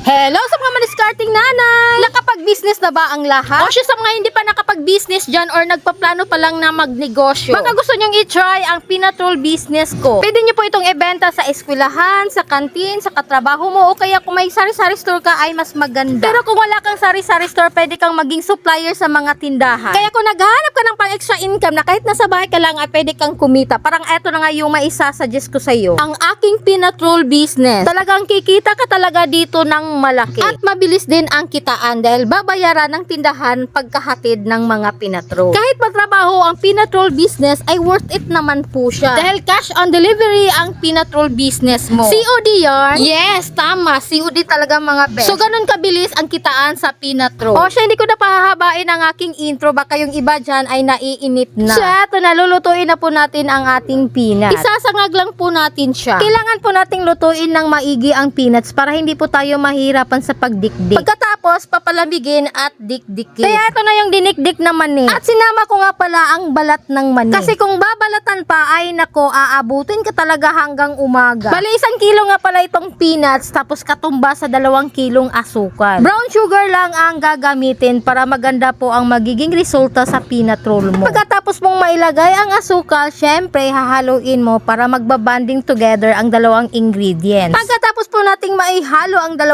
Hello sa mga madiskarting nanay! Nakapag-business na ba ang lahat? O siya sa mga hindi pa nakapag-business dyan or nagpaplano pa lang na magnegosyo. Baka gusto nyong i-try ang peanut roll business ko. Pwede nyo po itong ibenta sa eskwelahan, sa kantin, sa katrabaho mo, o kaya kung may sari-sari store ka ay mas maganda. Pero kung wala kang sari-sari store, pwede kang maging supplier sa mga tindahan. Kaya kung naghahanap ka ng pang-extra income na kahit nasa bahay ka lang ay pwede kang kumita. Parang eto na nga yung maisasuggest ko sa'yo. Ang aking peanut roll business. Talagang kikita ka talaga dito ng malaki. At mabilis din ang kitaan dahil babayaran ng tindahan pagkahatid ng mga peanut roll. Kahit matrabaho ang peanut roll business ay worth it naman po siya. Dahil cash on delivery ang peanut roll business mo. COD yarn? Yes, tama. COD talaga mga best. So ganun kabilis ang kitaan sa peanut roll. O siya, hindi ko na pahahabain ang aking intro. Baka yung iba dyan ay naiinip na. So eto na, lulutuin na po natin ang ating peanuts. Isasangag lang po natin siya. Kailangan po nating lutuin ng maigi ang peanuts para hindi po tayo mahirapan sa pagdikdik. Pagkatapos, papalamigin at dikdikin. Kaya ito na yung dinikdik na mani. At sinama ko nga pala ang balat ng mani. Kasi kung babalatan pa ay nako, aabutin ka talaga hanggang umaga. Bali, 1 kilo nga pala itong peanuts tapos katumba sa 2 kilong asukal. Brown sugar lang ang gagamitin para maganda po ang magiging resulta sa peanut roll mo. Pagkatapos mong mailagay ang asukal, syempre hahaluin mo para magbabanding together ang 2 ingredients. Pagkatapos po nating maihalo ang 2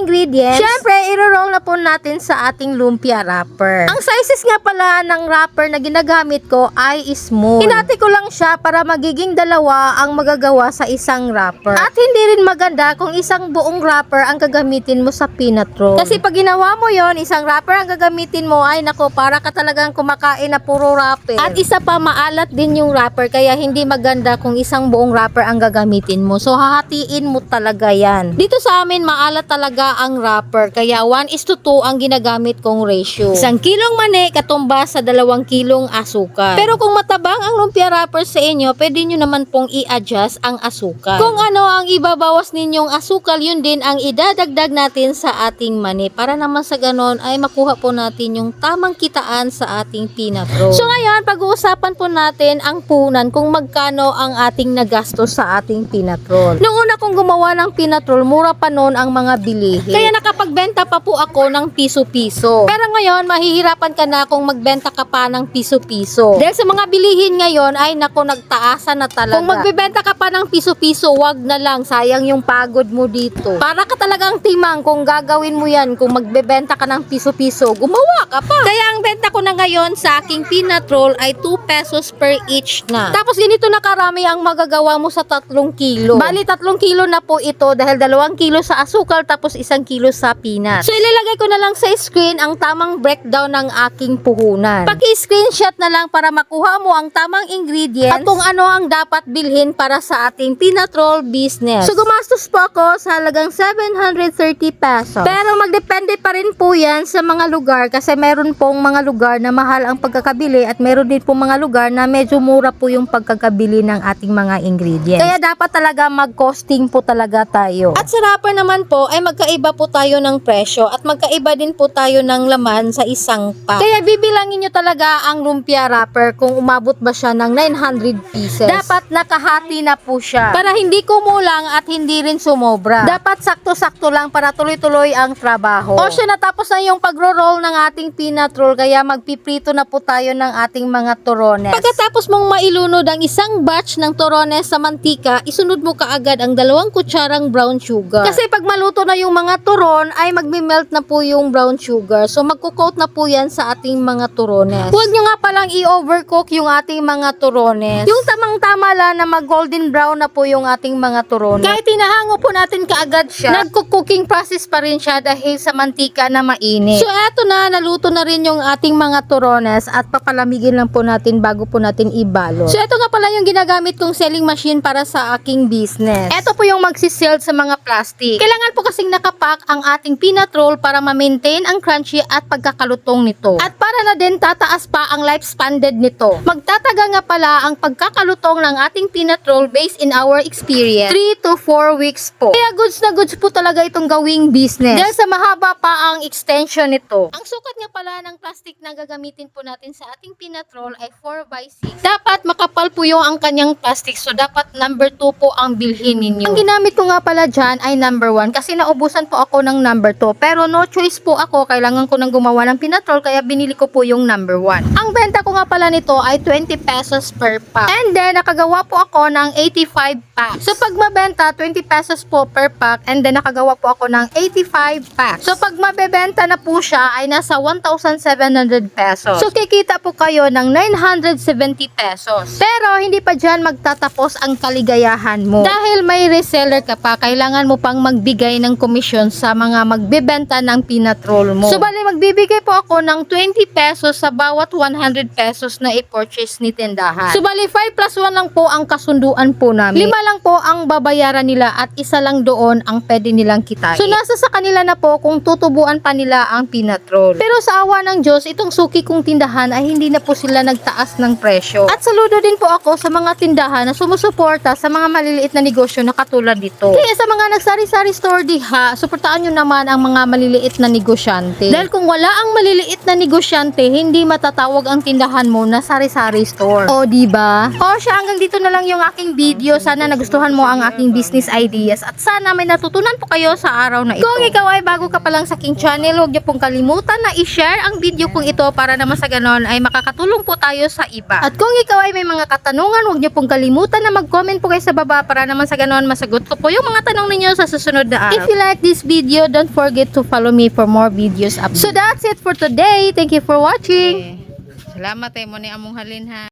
ingredients, syempre iro-roll na po natin sa ating lumpia wrapper. Ang sizes nga pala ng wrapper na ginagamit ko ay small. Hinati ko lang siya para magiging 2 ang magagawa sa isang wrapper. At hindi rin maganda kung isang buong wrapper ang gagamitin mo sa peanut roll. Kasi pag ginawa mo yon, isang wrapper ang gagamitin mo, ay nako, para ka talagang kumakain na puro wrapper. At isa pa, maalat din yung wrapper, kaya hindi maganda kung isang buong wrapper ang gagamitin mo. So hahatiin mo talaga yan. Dito sa amin, maalat talaga ang wrapper, kaya 1:2 ang ginagamit kong ratio. 1 kilong mani katumba sa 2 kilong asukal. Pero kung matabang ang lumpia wrapper sa inyo, pwede nyo naman pong i-adjust ang asukal. Kung ano ang ibabawas ninyong asukal, yun din ang idadagdag natin sa ating mani, para naman sa ganon ay makuha po natin yung tamang kitaan sa ating peanut roll. So ngayon, pag-uusapan po natin ang punan kung magkano ang ating nagastos sa ating peanut roll. Noong una kong gumawa ng peanut roll, mura pa noon ang mga bilihin. Kaya nakapagbenta pa po ako ng piso-piso. Pero ngayon, mahihirapan ka na kung magbenta ka pa ng piso-piso. Dahil sa mga bilihin ngayon, ay nako, nagtaasan na talaga. Kung magbebenta ka pa ng piso-piso, wag na lang. Sayang yung pagod mo dito. Para ka talagang timang kung gagawin mo yan. Kung magbebenta ka ng piso-piso, gumawa ka pa. Kaya ang benta ko na ngayon sa aking peanut roll ay 2 pesos per each na. Tapos ganito na karami ang magagawa mo sa 3 kilo. Bali, 3 kilo na po ito dahil 2 kilo sa asukal tapos 1 kilo sa peanuts. So ilalagay ko na lang sa screen ang tamang breakdown ng aking puhunan. Paki-screenshot na lang para makuha mo ang tamang ingredients at kung ano ang dapat bilhin para sa ating peanut roll business. So gumastos po ako sa halagang 730 pesos. Pero magdepende pa rin po yan sa mga lugar kasi meron pong mga lugar na mahal ang pagkakabili at meron din pong mga lugar na medyo mura po yung pagkakabili ng ating mga ingredients. Kaya dapat talaga mag-costing po talaga tayo. At sa wrapper naman po ay magkaiba po tayo ng presyo at magkaiba din po tayo ng laman sa isang pack. Kaya bibilangin nyo talaga ang lumpia wrapper kung umabot ba siya ng 900 pieces. Dapat nakahati na po siya para hindi kumulang at hindi rin sumobra. Dapat sakto-sakto lang para tuloy-tuloy ang trabaho. O siya, natapos na yung pagro-roll ng ating peanut roll, kaya magpiprito na po tayo ng ating mga turones. Pagkatapos mong mailunod ang isang batch ng turones sa mantika, isunod mo kaagad ang 2 kutsarang brown sugar. Kasi pag maluto na yung mga turon, ay magme-melt na po yung brown sugar. So magko-coat na po yan sa ating mga turones. Huwag nyo nga palang i-overcook yung ating mga turones. Yung tamang-tama lang na mag-golden brown na po yung ating mga turones. Kahit tinahango po natin kaagad siya, nagko-cooking process pa rin siya dahil sa mantika na mainit. So eto na, naluto na rin yung ating mga turones at papalamigin lang po natin bago po natin ibalot. So eto nga pala yung ginagamit kong selling machine para sa aking business. Eto po yung magsisell sa mga plastic. Kailangan po kasing nakapack ang ating peanut roll pinatrol para ma-maintain ang crunchy at pagkakalutong nito. At para na din tataas pa ang lifespan nito. Magtataga nga pala ang pagkakalutong ng ating pinatrol based in our experience 3 to 4 weeks po. Kaya goods na goods po talaga itong gawing business. Dahil sa mahaba pa ang extension nito. Ang sukat nga pala ng plastic na gagamitin po natin sa ating pinatrol ay 4x6. Dapat makapal po yung ang kanyang plastic. So dapat number 2 po ang bilhin ninyo. Ang ginamit ko nga pala dyan ay number 1 kasi naubusan po ako ng number 2. Pero no choice po ako. Kailangan ko nang gumawa ng pinatrol kaya binili ko po yung number 1. Ang benta ko nga pala nito ay 20 pesos per pack. And then nakagawa po ako ng 85 packs. So pag mabenta 20 pesos po per pack and then nakagawa po ako ng 85 packs. So pag mabebenta na po siya ay nasa 1,700 pesos. So kikita po kayo ng 970 pesos. Pero hindi pa dyan magtatapos ang kaligayahan mo. Dahil may reseller ka pa, kailangan mo pang magbigay ng komisyon sa mga magbebenta ng pinatrol mo. So bali magbibigay po ako ng 20 pesos sa bawat 100 pesos na i-purchase ni tindahan. So bali 5 plus 1 lang po ang kasunduan po namin. 5 lang po ang babayaran nila at isa lang doon ang pwede nilang kitain. So nasa sa kanila na po kung tutubuan pa nila ang pinatrol. Pero sa awa ng Diyos, itong suki kong tindahan ay hindi na po sila nagtaas ng presyo. At saludo din po ako sa mga tindahan na sumusuporta sa mga maliliit na negosyo na katulad dito. Kaya sa mga nagsari-sari store diha, suportaan nyo naman ang mga maliliit na negosyante. Dahil kung wala ang maliliit na negosyante, hindi matatawag ang tindahan mo na sari-sari store. O diba? O siya, hanggang dito na lang yung aking video. Sana nagustuhan mo ang aking business ideas at sana may natutunan po kayo sa araw na ito. Kung ikaw ay bago ka pa lang sa aking channel, huwag niyo pong kalimutan na i-share ang video kong ito para naman sa ganon ay makakatulong po tayo sa iba. At kung ikaw ay may mga katanungan, huwag niyo pong kalimutan na mag-comment po kayo sa baba para naman sa ganon masagot ko po yung mga tanong ninyo sa susunod na araw. If you like this video, don't forget to follow me for more videos updates. So that's it for today. Thank you for watching. Salamat mo ni among halin ha.